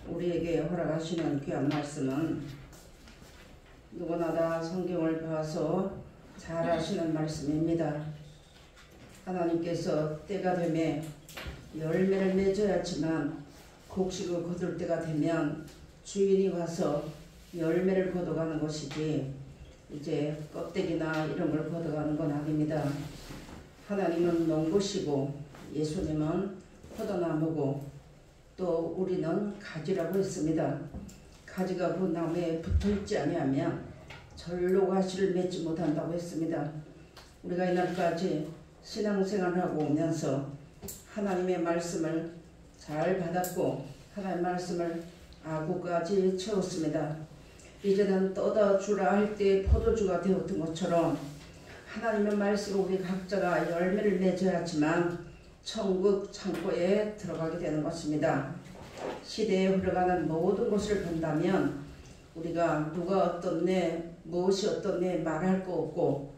우리에게 허락하시는 귀한 말씀은 누구나 다 성경을 봐서 잘 아시는 말씀입니다. 하나님께서 때가 되면 열매를 맺어야지만 곡식을 거둘 때가 되면 주인이 와서 열매를 걷어가는 것이지 이제 껍데기나 이런 걸 걷어가는 건 아닙니다. 하나님은 농부시고 예수님은 포도나무고 또 우리는 가지라고 했습니다. 가지가 그 나무에 붙어있지 아니하면 절로 가시를 맺지 못한다고 했습니다. 우리가 이날까지 신앙생활하고 오면서 하나님의 말씀을 잘 받았고 하나님의 말씀을 아구까지 채웠습니다. 이제는 떠다 주라 할 때 포도주가 되었던 것처럼 하나님의 말씀을 우리 각자가 열매를 맺어야지만 천국 창고에 들어가게 되는 것입니다. 시대에 흘러가는 모든 것을 본다면 우리가 누가 어떻네 무엇이 어떻네 말할 거 없고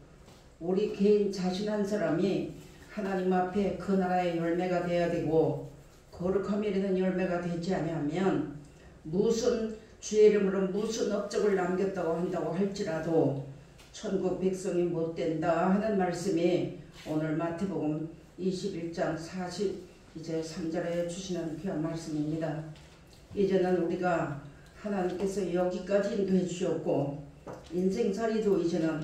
우리 개인 자신 한 사람이 하나님 앞에 그 나라의 열매가 되어야 되고 거룩함이 이르는 열매가 되지 아니하면 무슨 주의 이름으로 무슨 업적을 남겼다고 한다고 할지라도 천국 백성이 못 된다 하는 말씀이 오늘 마태복음 21장 3절에 주시는 귀한 말씀입니다. 이제는 우리가 하나님께서 여기까지 인도해 주셨고 인생살이도 이제는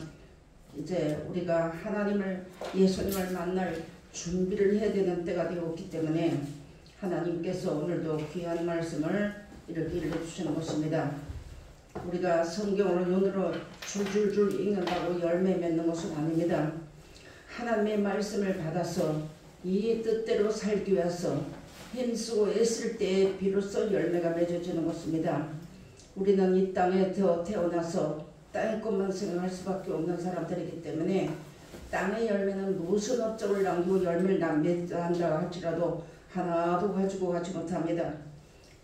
이제 우리가 하나님을 예수님을 만날 준비를 해야 되는 때가 되었기 때문에 하나님께서 오늘도 귀한 말씀을 이렇게 읽어주시는 것입니다. 우리가 성경을 눈으로 줄줄줄 읽는다고 열매 맺는 것은 아닙니다. 하나님의 말씀을 받아서 이 뜻대로 살기 위해서 힘쓰고 애쓸 때에 비로소 열매가 맺어지는 것입니다. 우리는 이 땅에 태어나서 땅의 것만 생각할 수밖에 없는 사람들이기 때문에 땅의 열매는 무슨 업적을 남기고 열매를 맺는다 할지라도 하나도 가지고 가지 못합니다.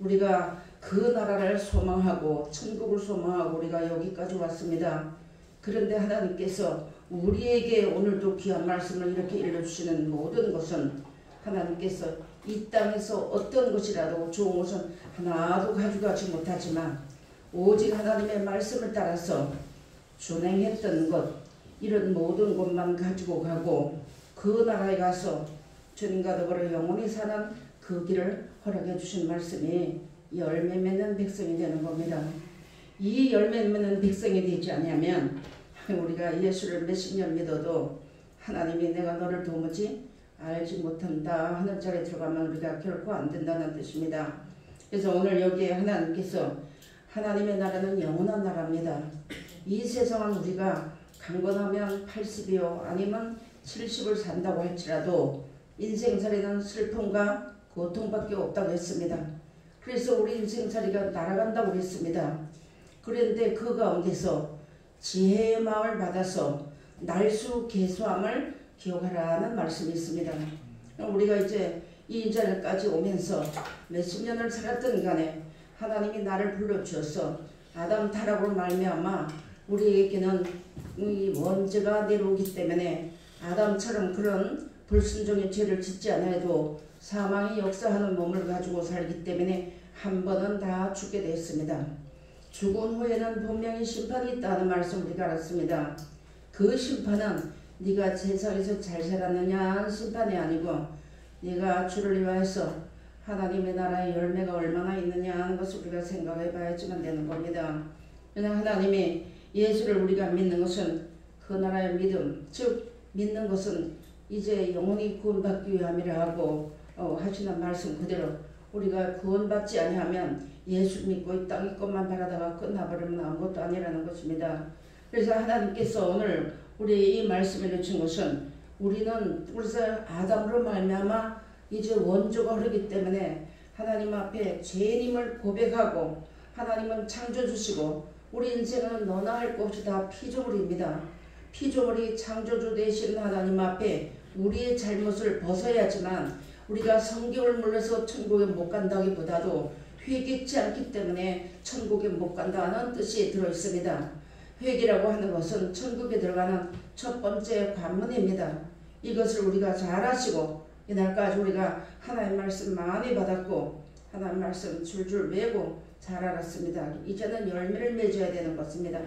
우리가 그 나라를 소망하고 천국을 소망하고 우리가 여기까지 왔습니다. 그런데 하나님께서 우리에게 오늘도 귀한 말씀을 이렇게 일러주시는 모든 것은 하나님께서 이 땅에서 어떤 것이라도 좋은 것은 하나도 가져가지 못하지만 오직 하나님의 말씀을 따라서 준행했던 것 이런 모든 것만 가지고 가고 그 나라에 가서 주님과 더불어 영원히 사는 그 길을 허락해 주신 말씀이 열매 맺는 백성이 되는 겁니다. 이 열매 맺는 백성이 되지 않으면 우리가 예수를 몇십 년 믿어도 하나님이 내가 너를 도무지 알지 못한다 하는 자리에 들어가면 우리가 결코 안 된다는 뜻입니다. 그래서 오늘 여기에 하나님께서 하나님의 나라는 영원한 나라입니다. 이 세상은 우리가 강건하면 80이요 아니면 70을 산다고 할지라도 인생살이는 슬픔과 고통밖에 없다고 했습니다. 그래서 우리 인생살이가 날아간다고 했습니다. 그런데 그 가운데서 지혜의 마음을 받아서 날수계수함을 기억하라는 말씀이 있습니다. 우리가 이제 이 자리까지 오면서 몇십 년을 살았던 간에 하나님이 나를 불러주셔서 아담 타락으로 말미암아 우리에게는 이 원죄가 내려오기 때문에 아담처럼 그런 불순종의 죄를 짓지 않아도 사망이 역사하는 몸을 가지고 살기 때문에 한 번은 다 죽게 되었습니다. 죽은 후에는 분명히 심판이 있다는 말씀 우리가 알았습니다. 그 심판은 네가 세상에서 잘 살았느냐 하는 심판이 아니고 네가 주를 위하여서 하나님의 나라의 열매가 얼마나 있느냐 하는 것을 우리가 생각해 봐야지만 되는 겁니다. 그냥 하나님이 예수를 우리가 믿는 것은 그 나라의 믿음, 즉 믿는 것은 이제 영원히 구원받기 위함이라 하고 하시는 말씀 그대로 우리가 구원받지 아니하면 예수 믿고 이 땅의 것만 바라다가 끝나버리면 아무것도 아니라는 것입니다. 그래서 하나님께서 오늘 우리 이 말씀을 주신 것은 우리는 그래서 아담으로 말미암아 이제 원조가 흐르기 때문에 하나님 앞에 죄인임을 고백하고 하나님은 창조주시고 우리 인생은 너나 할 것 없이 다 피조물입니다. 피조물이 창조주 되신 하나님 앞에 우리의 잘못을 벗어야지만 우리가 성경을 몰라서 천국에 못 간다기보다도 회개치 않기 때문에 천국에 못 간다는 뜻이 들어있습니다. 회개라고 하는 것은 천국에 들어가는 첫 번째 관문입니다. 이것을 우리가 잘 아시고 이날까지 우리가 하나님의 말씀 많이 받았고 하나님 말씀 줄줄 외고 잘 알았습니다. 이제는 열매를 맺어야 되는 것입니다.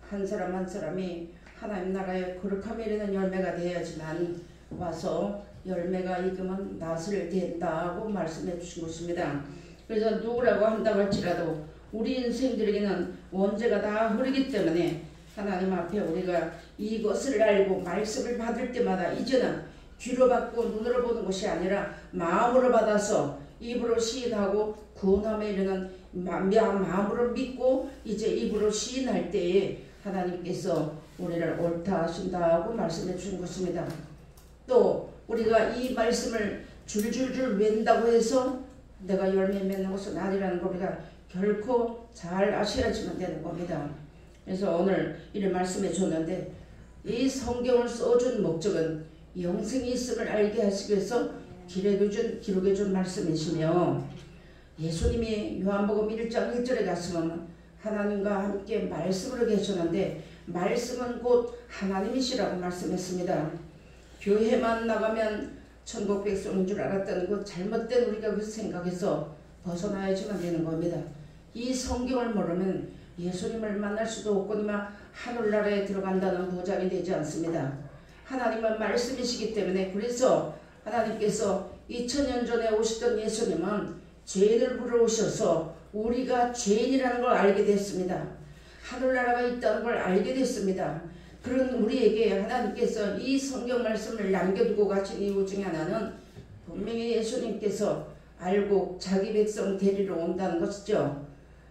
한 사람 한 사람이 하나님 나라에 거룩함에 이르는 열매가 되어야지만 와서 열매가 익으면 낫을 된다고 말씀해 주신 것입니다. 그래서 누구라고 한다고 할지라도 우리 인생들에게는 원죄가 다 흐르기 때문에 하나님 앞에 우리가 이것을 알고 말씀을 받을 때마다 이제는 귀로 받고 눈으로 보는 것이 아니라 마음으로 받아서 입으로 시인하고 구원함에 이르는 마음으로 믿고 이제 입으로 시인할 때에 하나님께서 우리를 옳다 하신다고 말씀해 주신 것입니다. 또 우리가 이 말씀을 줄줄줄 웬다고 해서 내가 열매 맺는 것은 아니라는 걸 우리가 결코 잘 아셔야지만 되는 겁니다. 그래서 오늘 이를 말씀해 줬는데 이 성경을 써준 목적은 영생이 있음을 알게 하시기 위해서 기록해 준 말씀이시며 예수님이 요한복음 1장 1절에 갔으면 하나님과 함께 말씀으로 계셨는데 말씀은 곧 하나님이시라고 말씀했습니다. 교회만 나가면 천국 백성인 줄 알았던 그 잘못된 우리가 그 생각에서 벗어나야지만 되는 겁니다. 이 성경을 모르면 예수님을 만날 수도 없거니와 하늘나라에 들어간다는 보장이 되지 않습니다. 하나님은 말씀이시기 때문에 그래서 하나님께서 2000년 전에 오셨던 예수님은 죄인을 불러오셔서 우리가 죄인이라는 걸 알게 됐습니다. 하늘나라가 있다는 걸 알게 됐습니다. 그런 우리에게 하나님께서 이 성경 말씀을 남겨두고 가신 이유 중에 하나는 분명히 예수님께서 알고 자기 백성 데리러 온다는 것이죠.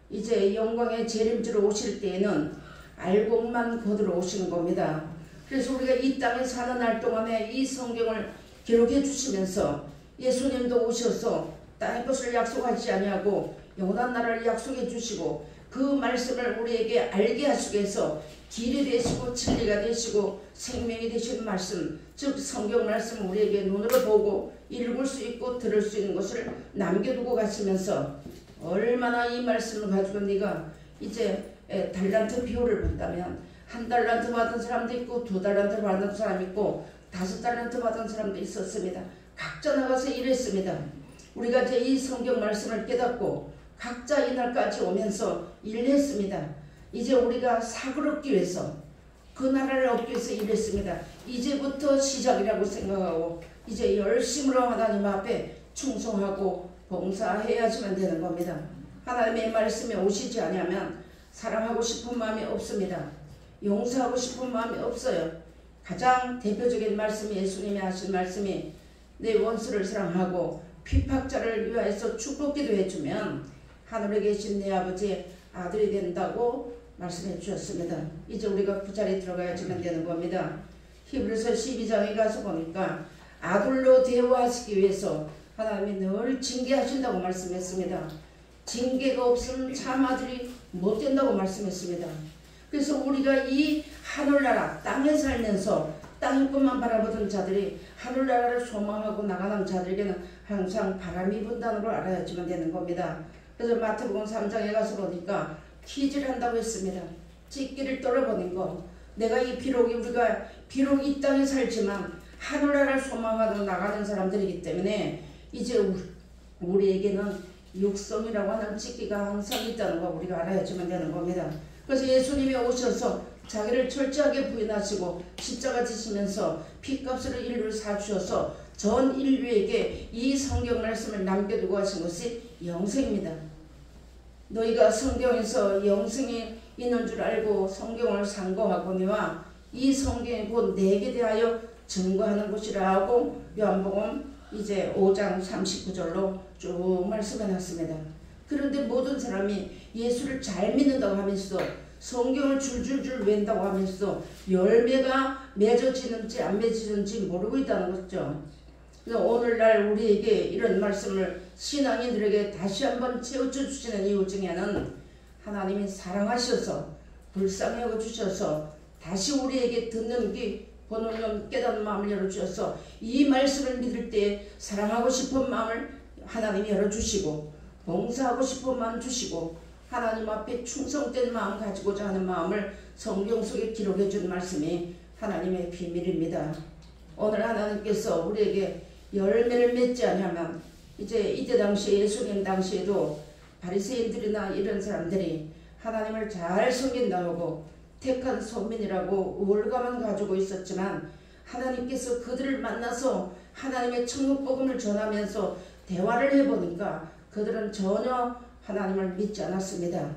이제 영광의 재림주로 오실 때에는 알고만 거들어 오시는 겁니다. 그래서 우리가 이 땅에 사는 날 동안에 이 성경을 기록해 주시면서 예수님도 오셔서 땅의 것을 약속하지 아니하고 영원한 나라를 약속해 주시고 그 말씀을 우리에게 알게 하시기 위해서 길이 되시고 진리가 되시고 생명이 되시는 말씀, 즉 성경 말씀 우리에게 눈으로 보고 읽을 수 있고 들을 수 있는 것을 남겨두고 가시면서 얼마나 이 말씀을 가지고 네가 이제 달란트 비율을 본다면 1달란트 받은 사람도 있고 2달란트 받은 사람도 있고 5달란트 받은 사람도 있었습니다. 각자 나가서 일했습니다. 우리가 이제 이 성경 말씀을 깨닫고 각자 이날까지 오면서 일했습니다. 이제 우리가 상을 얻기 위해서 그 나라를 얻기 위해서 일했습니다. 이제부터 시작이라고 생각하고 이제 열심으로 하나님 앞에 충성하고 봉사해야지만 되는 겁니다. 하나님의 말씀에 오시지 아니하면 사랑하고 싶은 마음이 없습니다. 용서하고 싶은 마음이 없어요. 가장 대표적인 말씀이 예수님이 하신 말씀이 내 원수를 사랑하고 핍박자를 위하여서 축복기도 해주면 하늘에 계신 내 아버지의 아들이 된다고 말씀해 주셨습니다. 이제 우리가 그 자리에 들어가야지만 되는 겁니다. 히브리서 12장에 가서 보니까 아들로 대우하시기 위해서 하나님이 늘 징계하신다고 말씀했습니다. 징계가 없으면 참 아들이 못 된다고 말씀했습니다. 그래서 우리가 이 하늘나라 땅에 살면서 땅의 것만 바라보던 자들이 하늘나라를 소망하고 나가는 자들에게는 항상 바람이 분다는 걸 알아야지만 되는 겁니다. 그래서 마태복음 3장에 가서 보니까 퀴즈를 한다고 했습니다. 찢기를 떨어버린 거. 내가 우리가 비록 이 땅에 살지만 하늘나라를 소망하고 나가는 사람들이기 때문에 이제 우리에게는 육성이라고 하는 찢기가 항상 있다는 거 우리가 알아야지만 되는 겁니다. 그래서 예수님이 오셔서 자기를 철저하게 부인하시고 십자가 지시면서 피값으로 인류를 사주셔서 전 인류에게 이 성경 말씀을 남겨두고 하신 것이 영생입니다. 너희가 성경에서 영생이 있는 줄 알고 성경을 상고하거니와 이 성경이 곧 내게 대하여 증거하는 것이라고 요한복음 이제 5장 39절로 쭉 말씀해 놨습니다. 그런데 모든 사람이 예수를 잘 믿는다고 하면서도 성경을 줄줄줄 웬다고 하면서도 열매가 맺어지는지 안 맺어지는지 모르고 있다는 거죠. 그래서 오늘날 우리에게 이런 말씀을 신앙인들에게 다시 한번 채워져 주시는 이유 중에는 하나님이 사랑하셔서 불쌍히 여겨주셔서 다시 우리에게 듣는 귀 보는 눈 깨닫는 마음을 열어주셔서 이 말씀을 믿을 때 사랑하고 싶은 마음을 하나님이 열어주시고 봉사하고 싶은 마음 주시고 하나님 앞에 충성된 마음 가지고자 하는 마음을 성경 속에 기록해 준 말씀이 하나님의 비밀입니다. 오늘 하나님께서 우리에게 열매를 맺지 않으면 이제 이때 당시에 예수님 당시에도 바리새인들이나 이런 사람들이 하나님을 잘 섬긴다고 택한 소민이라고 우월감은 가지고 있었지만 하나님께서 그들을 만나서 하나님의 천국 복음을 전하면서 대화를 해보니까 그들은 전혀 하나님을 믿지 않았습니다.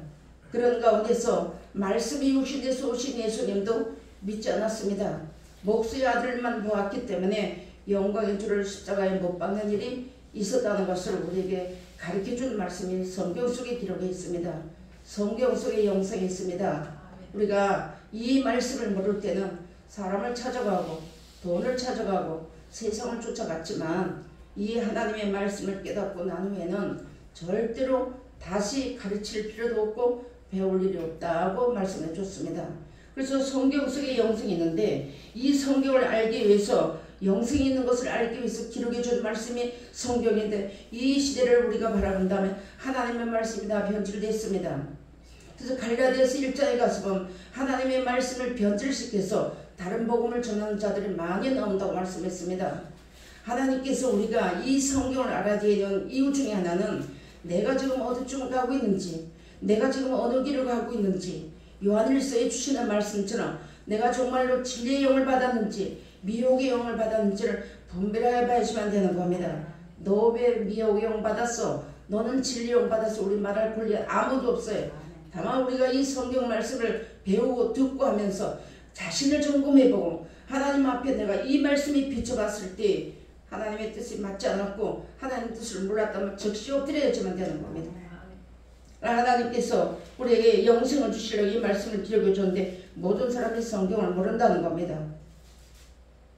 그런 가운데서 말씀이 육신에서 오신 예수님도 믿지 않았습니다. 목수의 아들만 보았기 때문에 영광의 주를 십자가에 못 박는 일이 있었다는 것을 우리에게 가르쳐준 말씀이 성경 속에 기록해 있습니다. 성경 속에 영성이 있습니다. 우리가 이 말씀을 모를 때는 사람을 찾아가고 돈을 찾아가고 세상을 쫓아갔지만 이 하나님의 말씀을 깨닫고 난 후에는 절대로 다시 가르칠 필요도 없고 배울 일이 없다고 말씀해 줬습니다. 그래서 성경 속에 영성이 있는데 이 성경을 알기 위해서 영생이 있는 것을 알기 위해서 기록해 준 말씀이 성경인데 이 시대를 우리가 바라본다면 하나님의 말씀이 다 변질됐습니다. 그래서 갈라디아서 1장에 가서 보면 하나님의 말씀을 변질시켜서 다른 복음을 전하는 자들이 많이 나온다고 말씀했습니다. 하나님께서 우리가 이 성경을 알아야 되는 이유 중에 하나는 내가 지금 어디쯤 가고 있는지, 내가 지금 어느 길을 가고 있는지, 요한일서에 주시는 말씀처럼 내가 정말로 진리의 영을 받았는지 미혹의 영을 받았는지를 분별해 봐야지만 되는 겁니다. 너 왜 미혹의 영 받았어? 너는 진리의 영 받았어? 우리 말할 권리 아무도 없어요. 다만 우리가 이 성경 말씀을 배우고 듣고 하면서 자신을 점검해보고 하나님 앞에 내가 이 말씀이 비춰봤을 때 하나님의 뜻이 맞지 않았고 하나님의 뜻을 몰랐다면 즉시 엎드려야지만 되는 겁니다. 하나님께서 우리에게 영생을 주시려고 이 말씀을 기록해 줬는데 모든 사람이 성경을 모른다는 겁니다.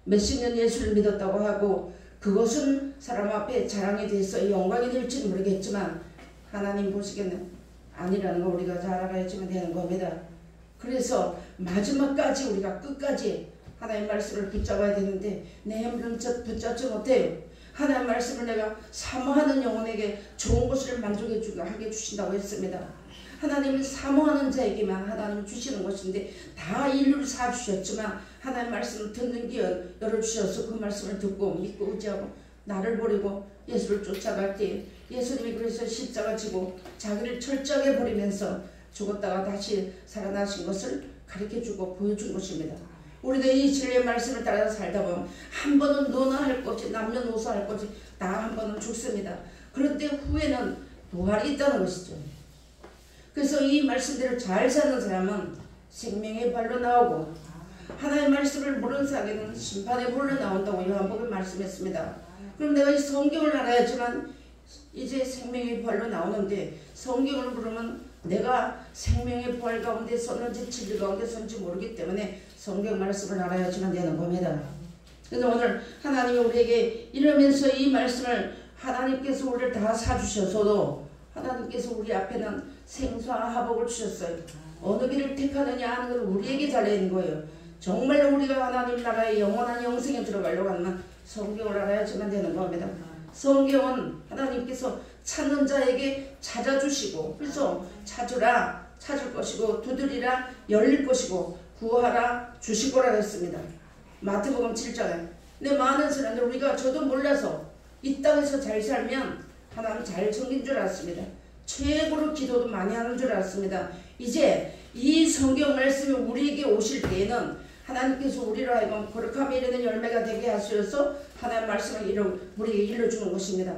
몇십 년 예수를 믿었다고 하고 그것은 사람 앞에 자랑이 돼서 영광이 될지는 모르겠지만 하나님 보시기에는 아니라는 거 우리가 잘 알아야지만 되는 겁니다. 그래서 마지막까지 우리가 끝까지 하나님 말씀을 붙잡아야 되는데 내 힘으로는 붙잡지 못해요. 하나님 말씀을 내가 사모하는 영혼에게 좋은 것을 만족해 하게 주신다고 했습니다. 하나님은 사모하는 자에게만 하나님 주시는 것인데 다 인류를 사주셨지만 하나님 말씀을 듣는 귀 열어주셔서 그 말씀을 듣고 믿고 의지하고 나를 버리고 예수를 쫓아갈 때 예수님이 그래서 십자가 지고 자기를 철저하게 버리면서 죽었다가 다시 살아나신 것을 가르쳐주고 보여준 것입니다. 우리도 이 진리의 말씀을 따라 살다 보면 한 번은 노나 할 것이 남녀노소 할 것이 다 한 번은 죽습니다. 그런데 후에는 부활이 있다는 것이죠. 그래서 이 말씀대로 잘 사는 사람은 생명의 발로 나오고 하나님의 말씀을 모르는 사람에게는 심판의 볼로 나온다고 요한복음에 말씀했습니다. 그럼 내가 이 성경을 알아야지만 이제 생명의 부활로 나오는데 성경을 모르면 내가 생명의 부활 가운데 섰는지 진리 가운데 섰는지 모르기 때문에 성경 말씀을 알아야지만 되는 겁니다. 그래서 오늘 하나님이 우리에게 이러면서 이 말씀을 하나님께서 우리를 다 사주셔서도 하나님께서 우리 앞에는 생수와 화복을 주셨어요. 어느 길을 택하느냐 하는 건 우리에게 달려있는 거예요. 정말로 우리가 하나님 나라의 영원한 영생에 들어가려고 하면 성경을 알아야지만 되는 겁니다. 성경은 하나님께서 찾는 자에게 찾아주시고 그래서 찾으라 찾을 것이고 두드리라 열릴 것이고 구하라 주실 거라 했습니다. 마태복음 7장에 근데 많은 사람들 우리가 저도 몰라서 이 땅에서 잘 살면 하나님 잘 섬긴 줄 알았습니다. 최고로 기도도 많이 하는 줄 알았습니다. 이제 이 성경 말씀이 우리에게 오실 때에는 하나님께서 우리로 하여금 거룩함에 이르는 열매가 되게 하셔서 하나님 말씀을 우리에게 일러주는 것입니다.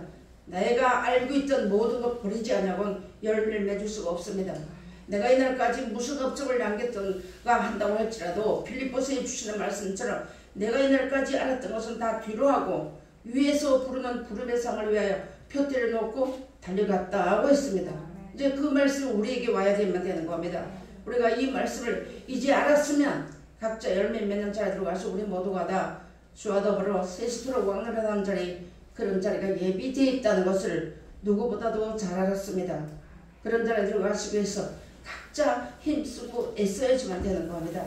내가 알고 있던 모든 것 버리지 않냐고는 열매를 맺을 수가 없습니다. 내가 이날까지 무슨 업적을 남겼던가 한다고 할지라도 빌립보서에 주시는 말씀처럼 내가 이날까지 알았던 것은 다 뒤로 하고 위에서 부르는 부름의 상을 위하여 표대를 놓고 달려갔다고 했습니다. 이제 그 말씀이 우리에게 와야 되는 겁니다. 우리가 이 말씀을 이제 알았으면 각자 열매 맺는 자리에 들어가서 우리 모두가 다 주와 더불어 세스토록 왕래하는 자리 그런 자리가 예비되어 있다는 것을 누구보다도 잘 알았습니다. 그런 자리에 들어가시기 위해서 각자 힘쓰고 애써야지만 되는 겁니다.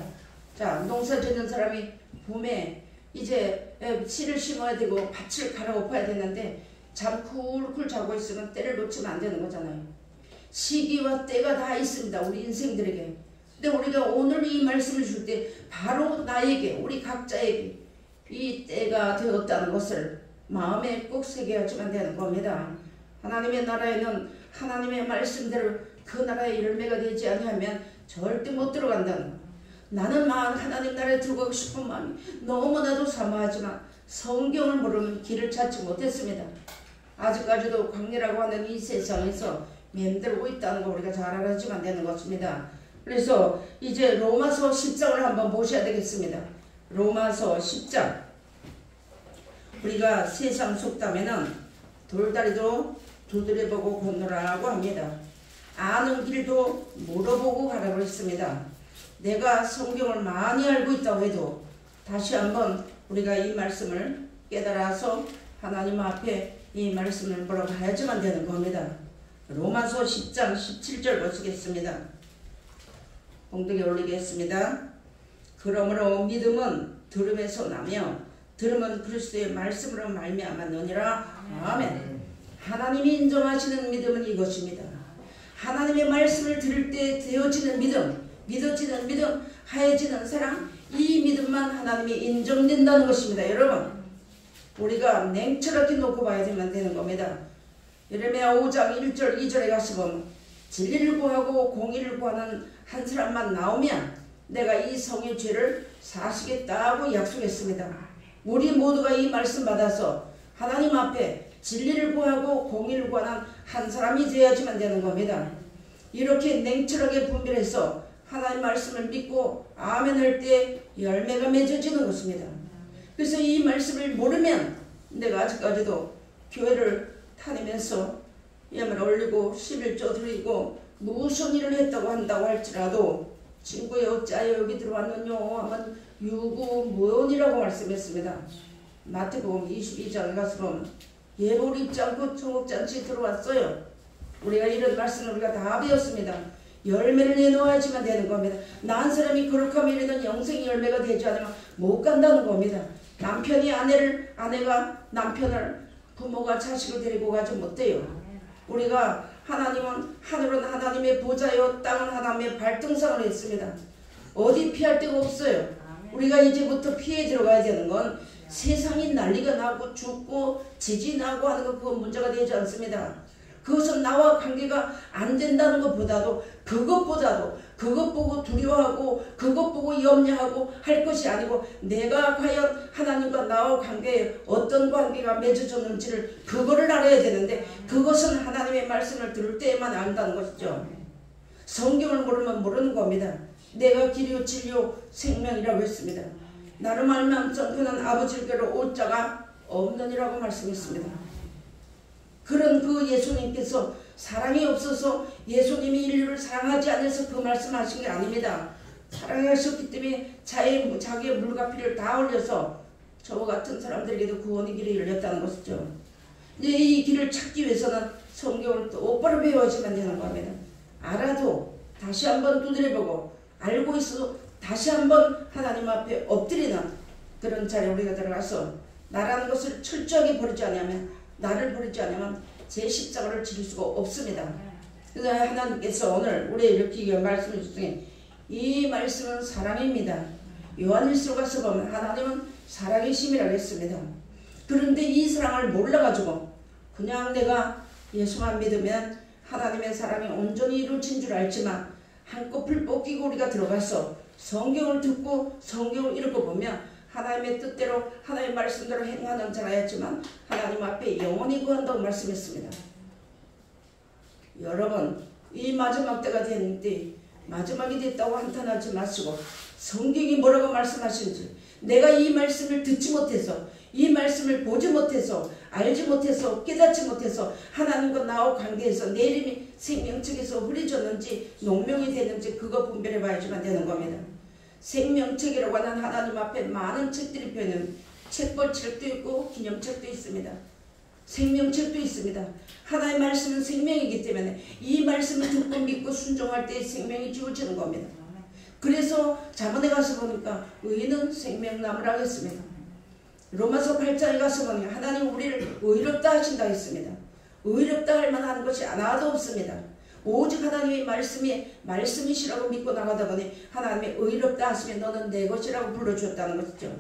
자, 농사 짓는 사람이 봄에 이제 씨를 심어야 되고 밭을 갈아엎어야 되는데 잠 쿨쿨 자고 있으면 때를 놓치면 안 되는 거잖아요. 시기와 때가 다 있습니다. 우리 인생들에게. 근데 우리가 오늘 이 말씀을 줄 때 바로 나에게 우리 각자에게 이 때가 되었다는 것을 마음에 꼭 새겨야지만 되는 겁니다. 하나님의 나라에는 하나님의 말씀대로 그 나라의 열매가 되지 않으면 절대 못 들어간다는 거. 나는 하나님 나라에 들어가고 싶은 마음이 너무나도 사모하지만 성경을 모르면 길을 찾지 못했습니다. 아직까지도 광야라고 하는 이 세상에서 맴돌고 있다는 거 우리가 잘 알아야지만 되는 것입니다. 그래서 이제 로마서 10장을 한번 보셔야 되겠습니다. 로마서 10장. 우리가 세상 속담에는 돌다리도 두드려보고 건너라고 합니다. 아는 길도 물어보고 가라고 했습니다. 내가 성경을 많이 알고 있다고 해도 다시 한번 우리가 이 말씀을 깨달아서 하나님 앞에 이 말씀을 물어봐야지만 되는 겁니다. 로마서 10장 17절 보시겠습니다. 봉독에 올리겠습니다. 그러므로 믿음은 들음에서 나며 들음은 그리스도의 말씀으로 말미암았느니라. 아멘. 하나님이 인정하시는 믿음은 이것입니다. 하나님의 말씀을 들을 때 되어지는 믿음, 믿어지는 믿음, 하여지는 사랑, 이 믿음만 하나님이 인정된다는 것입니다. 여러분, 우리가 냉철하게 놓고 봐야 되는 겁니다. 예레미야 5장 1절 2절에 가시면 진리를 구하고 공의를 구하는 한 사람만 나오면 내가 이 성의 죄를 사시겠다고 약속했습니다. 우리 모두가 이 말씀 받아서 하나님 앞에 진리를 구하고 공의를 구하는 한 사람이 되어야지만 되는 겁니다. 이렇게 냉철하게 분별해서 하나님 말씀을 믿고 아멘 할 때 열매가 맺어지는 것입니다. 그래서 이 말씀을 모르면 내가 아직까지도 교회를 다니면서 예물 올리고 11조 드리고 무슨 일을 했다고 한다고 할지라도 친구여 어찌하여 여기 들어왔느냐 하면 유구무원이라고 말씀했습니다. 마태복음 22장에 가서 보면 예물 입지 않고 청국잔치 들어왔어요. 우리가 이런 말씀을 우리가 다 배웠습니다. 열매를 내놓아야지만 되는 겁니다. 난 사람이 거룩함이 이르는 영생의 열매가 되지 않으면 못 간다는 겁니다. 남편이 아내가 남편을, 부모가 자식을 데리고 가지 못해요. 우리가 하나님은 하늘은 하나님의 보좌요 땅은 하나님의 발등상을 했습니다. 어디 피할 데가 없어요. 우리가 이제부터 피해 들어가야 되는 건 세상이 난리가 나고 죽고 지진하고 하는 거 그건 문제가 되지 않습니다. 그것은 나와 관계가 안 된다는 것보다도 그것 보고 두려워하고 그것 보고 염려하고 할 것이 아니고 내가 과연 하나님과 나와 관계에 어떤 관계가 맺어졌는지를 그거를 알아야 되는데 그것은 하나님의 말씀을 들을 때에만 안다는 것이죠. 성경을 모르면 모르는 겁니다. 내가 길이요 진리요 생명이라고 했습니다. 나를 말미암아 그는 아버지께로 올 자가 없느니라고 말씀했습니다. 그런 그 예수님께서 사랑이 없어서 예수님이 인류를 사랑하지 않아서 그 말씀하신 게 아닙니다. 사랑하셨기 때문에 자기의 물과 피를 다 흘려서 저와 같은 사람들에게도 구원의 길이 열렸다는 것이죠. 이제 이 길을 찾기 위해서는 성경을 똑바로 배워야지만 되는 겁니다. 알아도 다시 한번 두드려보고 알고 있어도 다시 한번 하나님 앞에 엎드리는 그런 자리에 우리가 들어가서 나라는 것을 철저하게 버리지 않으면 나를 버리지 않으면 제 십자가를 지킬 수가 없습니다. 그래서 하나님께서 오늘 우리 이렇게 말씀해 주시니 이 말씀은 사랑입니다. 요한일서 가서 보면 하나님은 사랑이심이라고 했습니다. 그런데 이 사랑을 몰라가지고 그냥 내가 예수만 믿으면 하나님의 사랑이 온전히 이루어진 줄 알지만 한꺼풀 뽑기고 우리가 들어가서 성경을 듣고 성경을 읽어보면 하나님의 뜻대로 하나님의 말씀대로 행하는 자라였지만 하나님 앞에 영원히 구한다고 말씀했습니다. 여러분 이 마지막 때가 됐는데 마지막이 됐다고 한탄하지 마시고 성경이 뭐라고 말씀하시는지 내가 이 말씀을 듣지 못해서 이 말씀을 보지 못해서 알지 못해서 깨닫지 못해서 하나님과 나와 관계에서 내 이름이 생명책에서 흐려졌는지 농명이 됐는지 그거 분별해 봐야지만 되는 겁니다. 생명책이라고 하는 하나님 앞에 많은 책들이 펴있는 책벌책도 있고 기념책도 있습니다. 생명책도 있습니다. 하나님의 말씀은 생명이기 때문에 이 말씀을 듣고 믿고 순종할 때 생명이 주어지는 겁니다. 그래서 잠언에 가서 보니까 의인은 생명나무라고 했습니다. 로마서 8장에 가서 보니까 하나님 우리를 의롭다 하신다 했습니다. 의롭다 할 만한 것이 하나도 없습니다. 오직 하나님의 말씀이시라고 믿고 나가다 보니 하나님의 의롭다 하시면 너는 내 것이라고 불러주었다는 것이죠.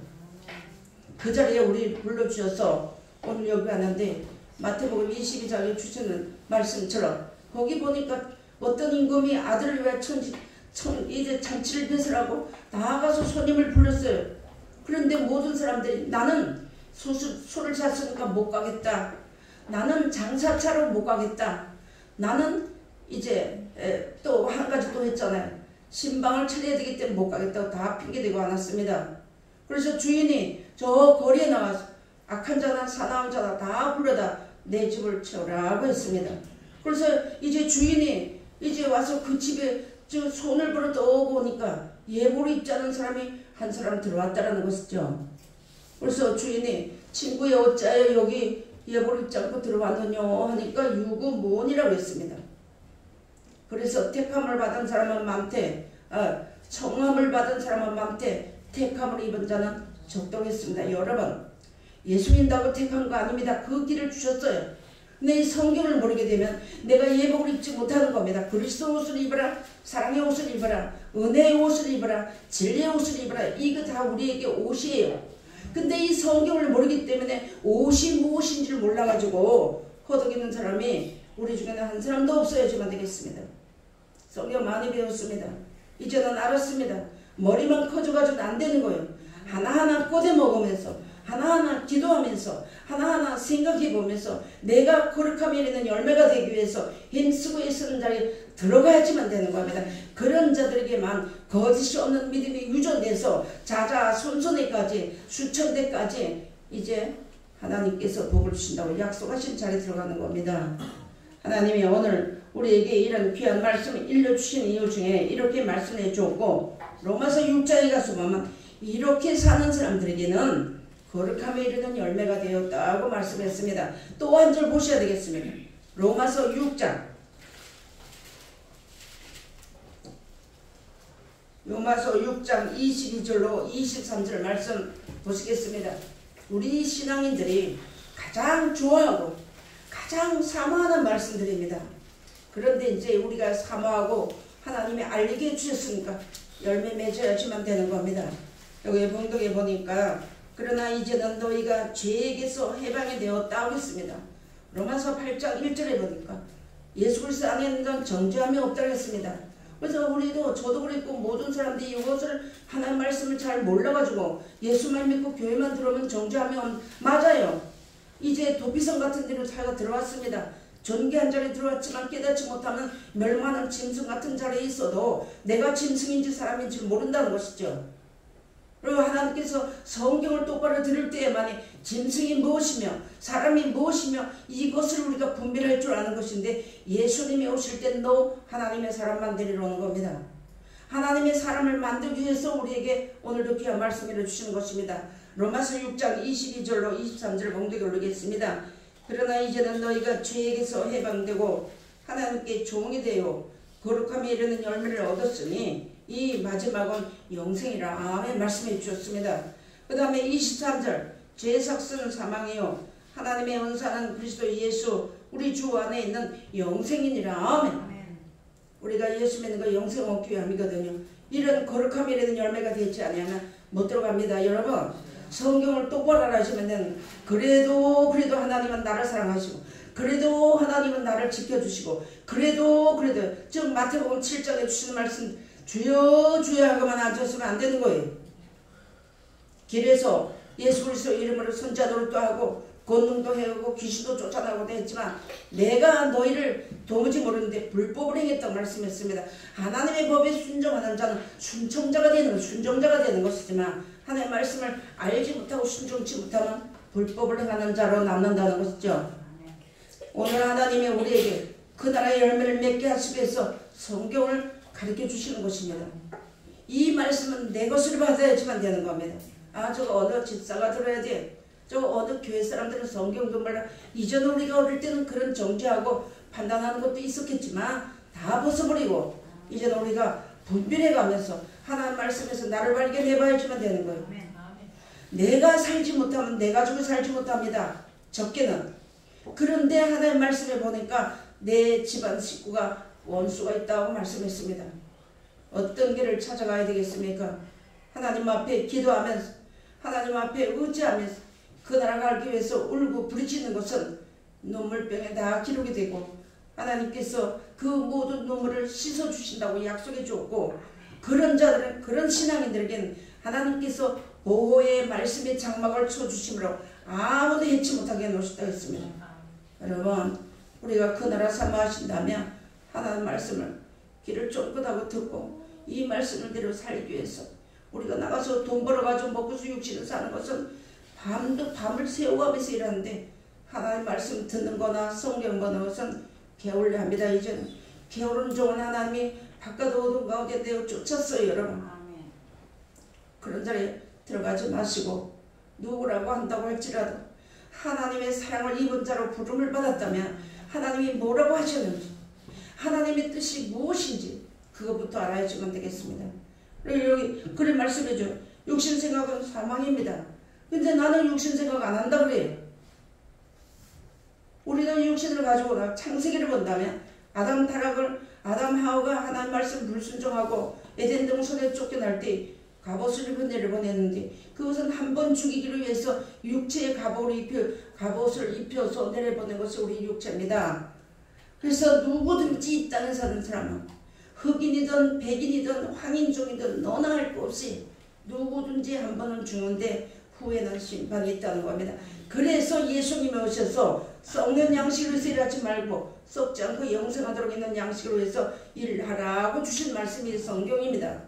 그 자리에 우리 불러주셔서 오늘 여기 왔는데 마태복음 22장에 주시는 말씀처럼 거기 보니까 어떤 임금이 아들을 위해 이제 잔치를 베풀라고 나아가서 손님을 불렀어요. 그런데 모든 사람들이 나는 소를 샀으니까 못 가겠다. 나는 장사차로 못 가겠다. 나는 이제 또 한 가지 또 했잖아요. 신방을 차려야 되기 때문에 못 가겠다고 다 핑계대고 안았습니다. 그래서 주인이 저 거리에 나와서 악한 자나 사나운 자나 다 불러다 내 집을 채우라고 했습니다. 그래서 이제 주인이 이제 와서 그 집에 저 손을 벌어 떠오고 오니까 예복을 입지 않은 사람이 한 사람 들어왔다라는 것이죠. 그래서 주인이 친구의 어찌하여 여기 예복을 입지 않고 들어왔느냐 하니까 유구무원이라고 했습니다. 그래서 택함을 받은 사람은 많되 청함을 받은 사람은 많되 택함을 입은 자는 적당했습니다. 여러분, 예수 믿는다고 택한 거 아닙니다. 그 길을 주셨어요. 근데 이 성경을 모르게 되면 내가 예복을 입지 못하는 겁니다. 그리스도 옷을 입어라, 사랑의 옷을 입어라, 은혜의 옷을 입어라, 진리의 옷을 입어라. 이거 다 우리에게 옷이에요. 근데 이 성경을 모르기 때문에 옷이 무엇인지를 몰라가지고 허덕이는 사람이 우리 중에는 한 사람도 없어야지만 되겠습니다. 성경 많이 배웠습니다. 이제는 알았습니다. 머리만 커져가지고 안 되는 거예요. 하나하나 꺼내 먹으면서 하나하나 기도하면서 하나하나 생각해보면서 내가 거룩함이 이르는 열매가 되기 위해서 힘쓰고 애쓰는 자리에 들어가야지만 되는 겁니다. 그런 자들에게만 거짓이 없는 믿음이 유전돼서 자자손손에까지 수천대까지 이제 하나님께서 복을 주신다고 약속하신 자리에 들어가는 겁니다. 하나님이 오늘 우리에게 이런 귀한 말씀을 일러주신 이유 중에 이렇게 말씀해 주었고, 로마서 6장에 가서 보면 이렇게 사는 사람들에게는 거룩함에 이르는 열매가 되었다고 말씀했습니다. 또 한 절 보셔야 되겠습니다. 로마서 6장 22절로 23절 말씀 보시겠습니다. 우리 신앙인들이 가장 좋아하고 가장 사모하는 말씀들입니다. 그런데 이제 우리가 사모하고 하나님이 알리게 해주셨으니까 열매 맺어야지만 되는 겁니다. 여기 봉독에 보니까 그러나 이제는 너희가 죄에게서 해방이 되었다고 했습니다. 로마서 8장 1절에 보니까 예수 그리스도 안에 있는 자는 정죄함이 없다고 했습니다. 그래서 우리도 저도 그랬고 모든 사람들이 이것을 하나님 말씀을 잘 몰라가지고 예수만 믿고 교회만 들어오면 정죄함이 맞아요. 이제 도피성 같은 데로 자기가 들어왔습니다. 전개한 자리에 들어왔지만 깨닫지 못하면 멸망하는 짐승 같은 자리에 있어도 내가 짐승인지 사람인지 모른다는 것이죠. 그리고 하나님께서 성경을 똑바로 들을 때에만이 짐승이 무엇이며 사람이 무엇이며 이것을 우리가 분별할 줄 아는 것인데, 예수님이 오실 때도 하나님의 사람만 데리러 오는 겁니다. 하나님의 사람을 만들기 위해서 우리에게 오늘도 귀한 말씀을 주시는 것입니다. 로마서 6장 22절로 23절 봉독에 올리겠습니다. 그러나 이제는 너희가 죄에게서 해방되고 하나님께 종이 되어 거룩함에 이르는 열매를 얻었으니 이 마지막은 영생이라. 아멘. 말씀해 주셨습니다. 그 다음에 23절 죄의 삭스는 사망이요 하나님의 은사는 그리스도 예수 우리 주 안에 있는 영생이니라. 아멘. 우리가 예수 믿는 거 영생 얻기 위함이거든요. 이런 거룩함에 이르는 열매가 되지 않으면 못 들어갑니다. 여러분, 성경을 똑바로 알아시면 그래도 하나님은 나를 사랑하시고 그래도 하나님은 나를 지켜주시고 그래도 즉 마태복음 7장에 주시는 말씀 주여 주여 하고만 앉았으면 안 되는 거예요. 길에서 예수 그리스도 이름으로 선자 노릇도 하고 권능도 해오고 귀신도 쫓아나고도 했지만 내가 너희를 도무지 모르는데 불법을 행했다고 말씀했습니다. 하나님의 법에 순종하는 자는 순종자가 되는 것이지만 하나님의 말씀을 알지 못하고 순종치 못하면 불법을 행하는 자로 남는다는 것이죠. 오늘 하나님이 우리에게 그 나라의 열매를 맺게 하시기 위해서 성경을 가르쳐 주시는 것입니다. 이 말씀은 내 것을 받아야지만 되는 겁니다. 저거 어느 집사가 들어야 돼. 저거 어느 교회 사람들은 성경도 몰라. 이전 우리가 어릴 때는 그런 정죄하고 판단하는 것도 있었겠지만 다 벗어버리고 이제는 우리가 분별해가면서 하나님 말씀에서 나를 발견해봐야지만 되는 거예요. 내가 살지 못하면 내 가족이 살지 못합니다. 적게는. 그런데 하나님 말씀에 보니까 내 집안 식구가 원수가 있다고 말씀했습니다. 어떤 길을 찾아가야 되겠습니까? 하나님 앞에 기도하면서 하나님 앞에 의지하면서 그 나라 가기 위해서 울고 부르짖는 것은 눈물병에 다 기록이 되고 하나님께서 그 모든 눈물을 씻어주신다고 약속해 주었고 그런 자들은 그런 신앙인들에게는 하나님께서 보호의 말씀의 장막을 쳐주심으로 아무도 해치 못하게 해놓으셨다고 했습니다. 여러분 우리가 그 나라 사모하신다면 하나님 말씀을 귀를 쫑긋하고 듣고 이 말씀을 대로 살기 위해서 우리가 나가서 돈 벌어가지고 먹고서 육신을 사는 것은 밤을 새워가면서 일하는데 하나님 말씀 듣는 거나 성경 보는 것은 게을리 합니다. 이제는 게으른 종은 하나님이 바깥 어둠 가운데 내어 쫓았어요. 여러분 그런 자리에 들어가지 마시고 누구라고 한다고 할지라도 하나님의 사랑을 입은 자로 부름을 받았다면 하나님이 뭐라고 하셨는지 하나님의 뜻이 무엇인지 그것부터 알아야지면 되겠습니다. 여기 그래 말씀해줘요. 육신 생각은 사망입니다. 근데 나는 육신 생각 안 한다 그래요. 우리는 육신을 가지고 창세기를 본다면 아담 하와가 하나님 말씀 불순종하고 에덴 동산에 쫓겨날 때 갑옷을 입은 애를 보냈는데 그것은 한 번 죽이기를 위해서 육체의 갑옷을 입혀서 내려보낸 것이 우리 육체입니다. 그래서 누구든지 이 땅에 사는 사람은 흑인이든 백인이든 황인종이든 너나 할 것 없이 누구든지 한 번은 죽는데 후에는 심판이 있다는 겁니다. 그래서 예수님이 오셔서 썩는 양식으로 해서 일하지 말고 썩지 않고 영생하도록 있는 양식으로 해서 일하라고 주신 말씀이 성경입니다.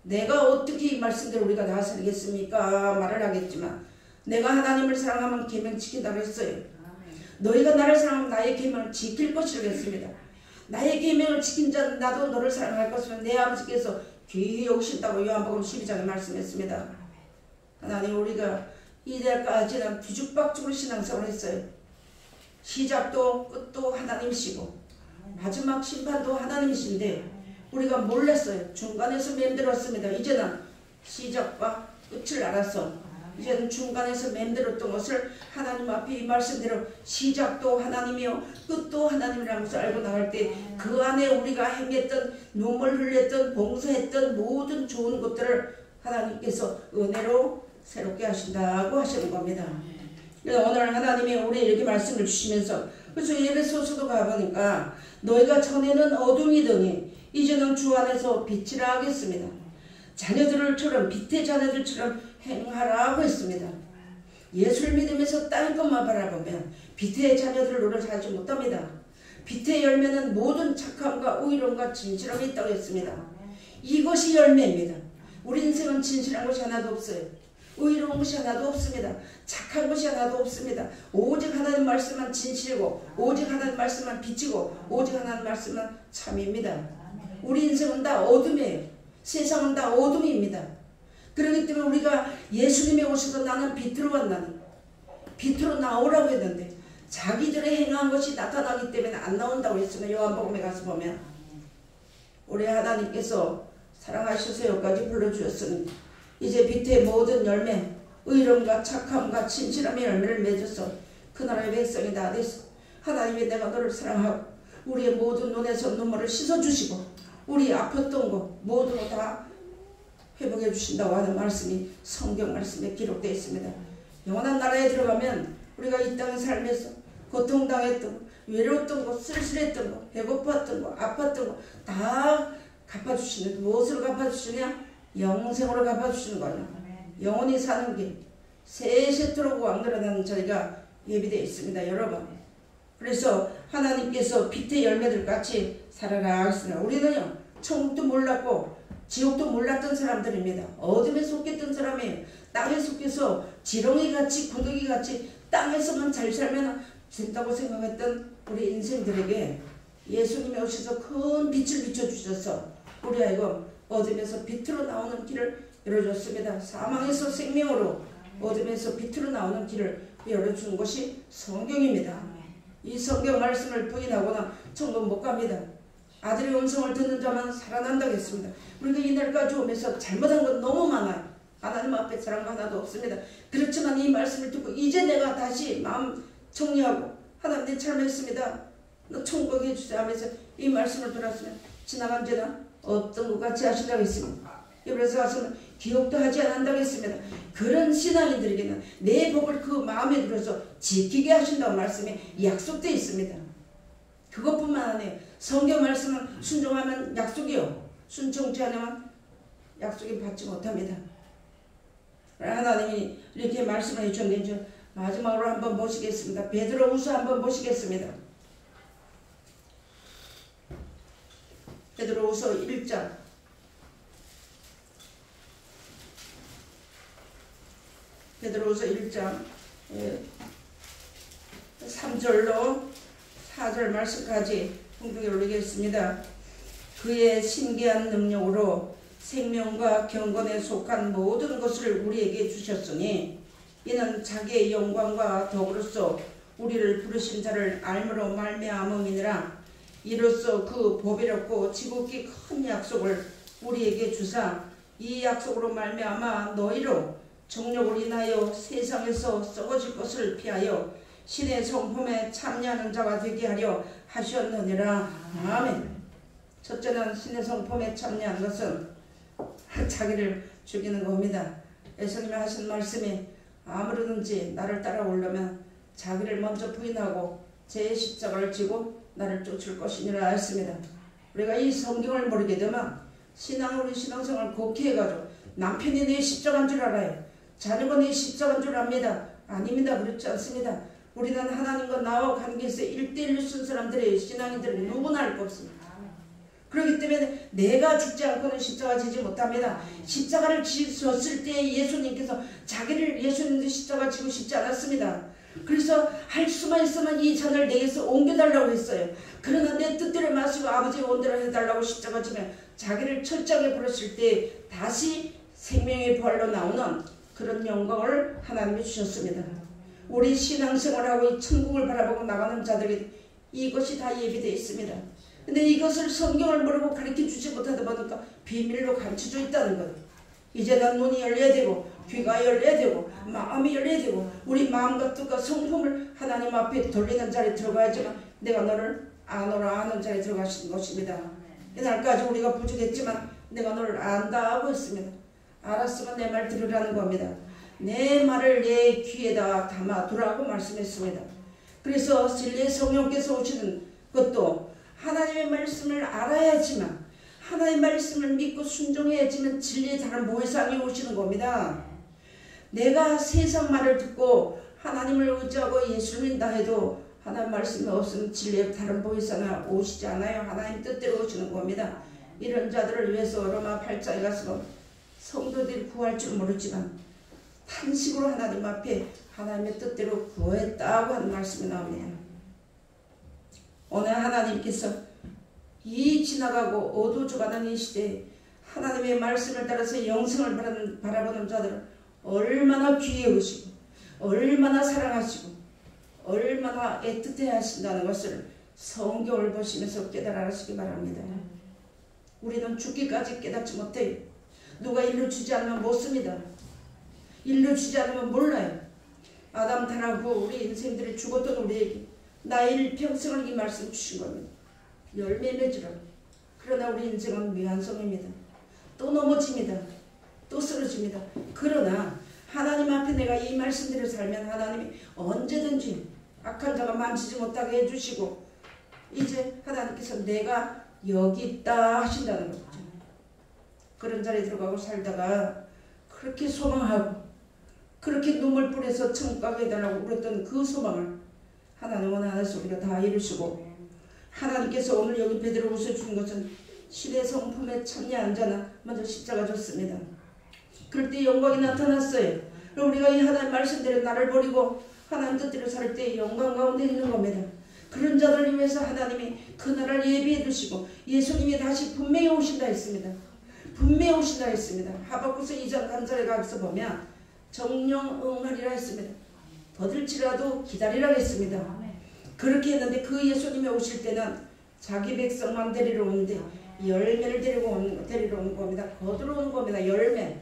내가 어떻게 이 말씀대로 우리가 다 살겠습니까? 말을 하겠지만 내가 하나님을 사랑하면 계명 지킨다고 했어요. 너희가 나를 사랑하면 나의 계명을 지킬 것이라고 했습니다. 나의 계명을 지킨 자는 나도 너를 사랑할 것이면 내 아버지께서 귀히 여기신다고 요한복음 12장에 말씀했습니다. 하나님 우리가 이때까지는 뒤죽박죽으로 신앙생활을 했어요. 시작도 끝도 하나님이시고 마지막 심판도 하나님이신데 우리가 몰랐어요. 중간에서 맴들었습니다. 이제는 시작과 끝을 알아서 이제는 중간에서 맴들었던 것을 하나님 앞에 이 말씀대로 시작도 하나님이요 끝도 하나님이라는 것을 알고 나갈 때 그 안에 우리가 행했던 눈물 흘렸던 봉사했던 모든 좋은 것들을 하나님께서 은혜로 새롭게 하신다고 하시는 겁니다. 그래서 오늘 하나님이 우리 이렇게 말씀을 주시면서 그래서 에베소서도 가보니까 너희가 전에는 어둠이더니 이제는 주 안에서 빛이라 하겠습니다. 자녀들처럼 빛의 자녀들처럼 행하라고 했습니다. 예수를 믿으면서 땅의 것만 바라보면 빛의 자녀들을 노릇 하지 못합니다. 빛의 열매는 모든 착함과 의로움과 진실함이 있다고 했습니다. 이것이 열매입니다. 우리 인생은 진실한 것이 하나도 없어요. 의로운 것이 하나도 없습니다. 착한 것이 하나도 없습니다. 오직 하나님 말씀만 진실이고 오직 하나님 말씀만 빛이고 오직 하나님 말씀만 참입니다. 우리 인생은 다 어둠이에요. 세상은 다 어둠입니다. 그렇기 때문에 우리가 예수님이 오셔서 나는 빛으로 왔나니 빛으로 나오라고 했는데 자기들의 행한 것이 나타나기 때문에 안 나온다고 했으면 요한복음에 가서 보면 우리 하나님께서 사랑하셔서 여기까지 불러주셨으니 이제 빛의 모든 열매 의로움과 착함과 진실함의 열매를 맺어서 그 나라의 백성이 다 됐어. 하나님이 내가 너를 사랑하고 우리의 모든 눈에서 눈물을 씻어주시고 우리 아팠던 거 모든 거 다 회복해 주신다고 하는 말씀이 성경 말씀에 기록되어 있습니다. 영원한 나라에 들어가면 우리가 이 땅에 살면서 고통당했던 거, 외로웠던 거, 쓸쓸했던 거, 배고팠던 거, 아팠던 거 다 갚아주시는 무엇으로 갚아주시냐? 영생으로 갚아주시는 거예요. 영원히 사는 길 세세토록 왕들어가는 자리가 예비되어 있습니다. 여러분 그래서 하나님께서 빛의 열매들 같이 살아라 하셨습니다. 우리는요 천국도 몰랐고 지옥도 몰랐던 사람들입니다. 어둠에 속했던 사람이에요. 땅에 속해서 지렁이같이 구더기같이 땅에서만 잘 살면 된다고 생각했던 우리 인생들에게 예수님이 오셔서 큰 빛을 비춰주셔서 우리 아이고 어둠에서 빛으로 나오는 길을 열어줬습니다. 사망에서 생명으로 어둠에서 빛으로 나오는 길을 열어주는 것이 성경입니다. 이 성경 말씀을 부인하거나 천국 못 갑니다. 아들의 음성을 듣는 자만 살아난다고 했습니다. 우리가 이날까지 오면서 잘못한 건 너무 많아요. 하나님 앞에 잘한 거 하나도 없습니다. 그렇지만 이 말씀을 듣고 이제 내가 다시 마음 정리하고 하나님 내 잘못했습니다. 너 천국 해주세요 하면서 이 말씀을 들었으면 지나간 죄는 없던 것 같이 하시라고 했습니다. 그래서 가서는 기억도 하지 않는다고 했습니다. 그런 신앙인들에게는 내 복을 그 마음에 들어서 지키게 하신다고 말씀이 약속되어 있습니다. 그것뿐만 아니에요. 성경 말씀은 순종하면 약속이요. 순종치 않으면 약속이 받지 못합니다. 하나님이 이렇게 말씀을 해주셨는데 마지막으로 한번 보시겠습니다. 베드로후서 한번 보시겠습니다. 베드로후서 1장 베드로후서 1장 3절로 4절 말씀까지 공동에 올리겠습니다. 그의 신기한 능력으로 생명과 경건에 속한 모든 것을 우리에게 주셨으니 이는 자기의 영광과 덕으로서 우리를 부르신 자를 알므로 말미암음이니라. 이로써 그 보배롭고 지극히 큰 약속을 우리에게 주사 이 약속으로 말미암아 너희로 정욕을 인하여 세상에서 썩어질 것을 피하여 신의 성품에 참여하는 자가 되게 하려 하셨느니라. 아멘. 첫째는 신의 성품에 참여하는 것은 자기를 죽이는 겁니다. 예수님이 하신 말씀이 아무든지 나를 따라오려면 자기를 먼저 부인하고 제 십자가를 지고 나를 쫓을 것이니라 했습니다. 우리가 이 성경을 모르게 되면 우리 신앙생활을 곱게 해가지고 남편이 내 십자가인 줄 알아요. 자녀가 내 십자가인 줄 압니다. 아닙니다. 그렇지 않습니다. 우리는 하나님과 나와 관계에서 1대1로 쓴 사람들의 신앙인들은 누구나 알 것 없습니다. 그렇기 때문에 내가 죽지 않고는 십자가 지지 못합니다. 십자가를 지었을 때 예수님께서 자기를 예수님도 십자가 지고 싶지 않았습니다. 그래서 할 수만 있으면 이 잔을 내게서 옮겨달라고 했어요. 그러나 내 뜻대로 마시고 아버지의 원대로 해달라고 십자가 지면 자기를 철저하게 부르실 때 다시 생명의 부활로 나오는 그런 영광을 하나님이 주셨습니다. 우리 신앙생활하고 천국을 바라보고 나가는 자들에게 이것이 다 예비되어 있습니다. 근데 이것을 성경을 모르고 가르쳐주지 못하다 보니까 비밀로 가르쳐져 있다는 거예요. 이제는 눈이 열려야 되고 귀가 열려야 되고 마음이 열려야 되고 우리 마음과 뜻과 성품을 하나님 앞에 돌리는 자리에 들어가야지만 내가 너를 아노라 아는 자리에 들어가시는 것입니다. 이날까지 우리가 부족했지만 내가 너를 안다 하고 있습니다. 알았으면 내 말 들으라는 겁니다. 내 말을 내 귀에다 담아두라고 말씀했습니다. 그래서 진리의 성령께서 오시는 것도 하나님의 말씀을 알아야지만 하나님의 말씀을 믿고 순종해야지만 진리의 다른 모해상이 오시는 겁니다. 내가 세상 말을 듣고 하나님을 의지하고 예수를 믿다 해도 하나님 말씀이 없으면 진리의 다른 모해상이 오시지 않아요. 하나님 뜻대로 오시는 겁니다. 이런 자들을 위해서 로마 8장에 가서 성도들이 구할 줄 모르지만 탄식으로 하나님 앞에 하나님의 뜻대로 구했다고 하는 말씀이 나옵니다. 오늘 하나님께서 이 지나가고 어두워져가는 이 시대에 하나님의 말씀을 따라서 영생을 바라보는 자들을 얼마나 귀히 여기시고 얼마나 사랑하시고 얼마나 애틋해 하신다는 것을 성경을 보시면서 깨달으시기 바랍니다. 우리는 죽기까지 깨닫지 못해요. 누가 일러주지 않으면 못 씁니다. 일러주지 않으면 몰라요. 아담 타락후 우리 인생들이 죽었던 우리에게 나의 일평생을 이 말씀 주신 겁니다. 열매 맺으라. 그러나 우리 인생은 미완성입니다. 또 넘어집니다. 또 쓰러집니다. 그러나 하나님 앞에 내가 이 말씀대로 살면 하나님이 언제든지 악한 자가 만지지 못하게 해주시고 이제 하나님께서 내가 여기 있다 하신다는 거죠. 그런 자리에 들어가고 살다가 그렇게 소망하고 그렇게 눈물 뿌려서 천국 가게 해달라고 울었던 그 소망을 하나님은 하나씩 우리가 다 이루시고 하나님께서 오늘 여기 베드로후서 주는 것은 신의 성품에 참여한 자나 먼저 십자가 줬습니다. 그럴 때 영광이 나타났어요. 그럼 우리가 이 하나님 말씀대로 나를 버리고 하나님 뜻대로 살 때 영광 가운데 있는 겁니다. 그런 자들을 위해서 하나님이 그 나라를 예비해 두시고 예수님이 다시 분명히 오신다 했습니다. 분명히 오신다 했습니다. 하박국서 2장 간절에 가서 보면 정령 응하리라 했습니다. 더딜지라도 기다리라 했습니다. 그렇게 했는데 그 예수님이 오실 때는 자기 백성만 데리러 오는데 열매를 데리러 오는 겁니다. 거들어오는 겁니다. 열매.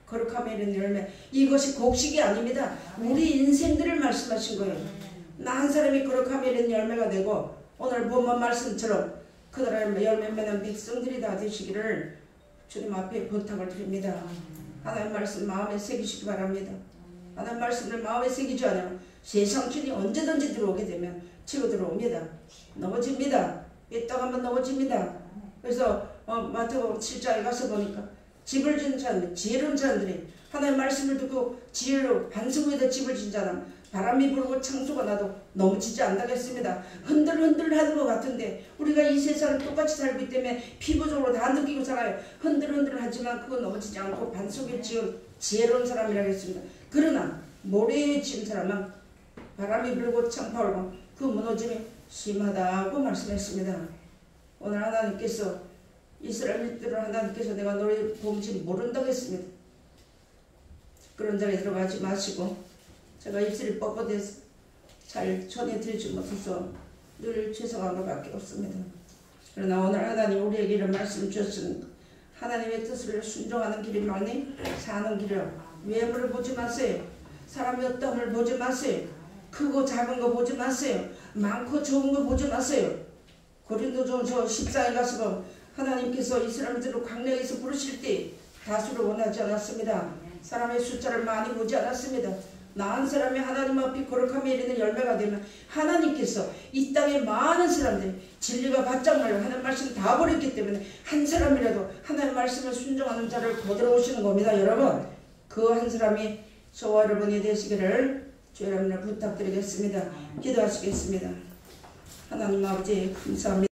거룩함에 이른 열매. 이것이 곡식이 아닙니다. 우리 인생들을 말씀하신 거예요. 나 한 사람이 거룩함에 이른 열매가 되고 오늘 본문 말씀처럼 그 나라의 열매 맺는 백성들이 다 되시기를 주님 앞에 부탁을 드립니다. 하나님 말씀 마음에 새기시기 바랍니다. 하나님 말씀을 마음에 새기지 않으면 세상 진이 언제든지 들어오게 되면 치고 들어옵니다. 넘어집니다. 삐딱하면 넘어집니다. 그래서 마태복음 7장에 가서 보니까 집을 진 사람들, 지혜로운 사람들이 하나님의 말씀을 듣고 지혜로 반석 위에다 집을 진 사람, 바람이 불고 창수가 나도 넘치지 않다겠습니다. 흔들흔들 하는 것 같은데 우리가 이 세상을 똑같이 살고 있기 때문에 피부적으로 다 느끼고 살아요. 흔들흔들 하지만 그거 넘치지 않고 반석 위에 지은 지혜로운 사람이라고 했습니다. 그러나 모래에 지은 사람은 바람이 불고 창파 울고 그 무너짐이 심하다고 말씀했습니다. 오늘 하나님께서 이스라엘들을 하나님께서 내가 너희 범죄 모른다고 했습니다. 그런 자리에 들어가지 마시고 제가 입술이 뻣뻣해서 잘 전해드리지 못해서 늘 죄송한 것밖에 없습니다. 그러나 오늘 하나님 우리에게 이런 말씀 주셨습니다. 하나님의 뜻을 순종하는 길이 많이 사는 길이라. 외모를 보지 마세요. 사람의 어떠함을 보지 마세요. 크고 작은 거 보지 마세요. 많고 적은 거 보지 마세요. 고린도전서 14에 가서 보면 하나님께서 이스라엘들을 광야에서 부르실 때 다수를 원하지 않았습니다. 사람의 숫자를 많이 보지 않았습니다. 나은 사람이 하나님 앞에 거룩함에 이르는 열매가 되면 하나님께서 이 땅에 많은 사람들이 진리가 바짝 말려 하나님 말씀 다 버렸기 때문에 한 사람이라도 하나님 말씀을 순종하는 자를 거들어 오시는 겁니다. 여러분 그 한 사람이 저와 여러분이 되시기를 주 여러분을 부탁드리겠습니다. 기도하시겠습니다. 하나님 아버지 감사합니다.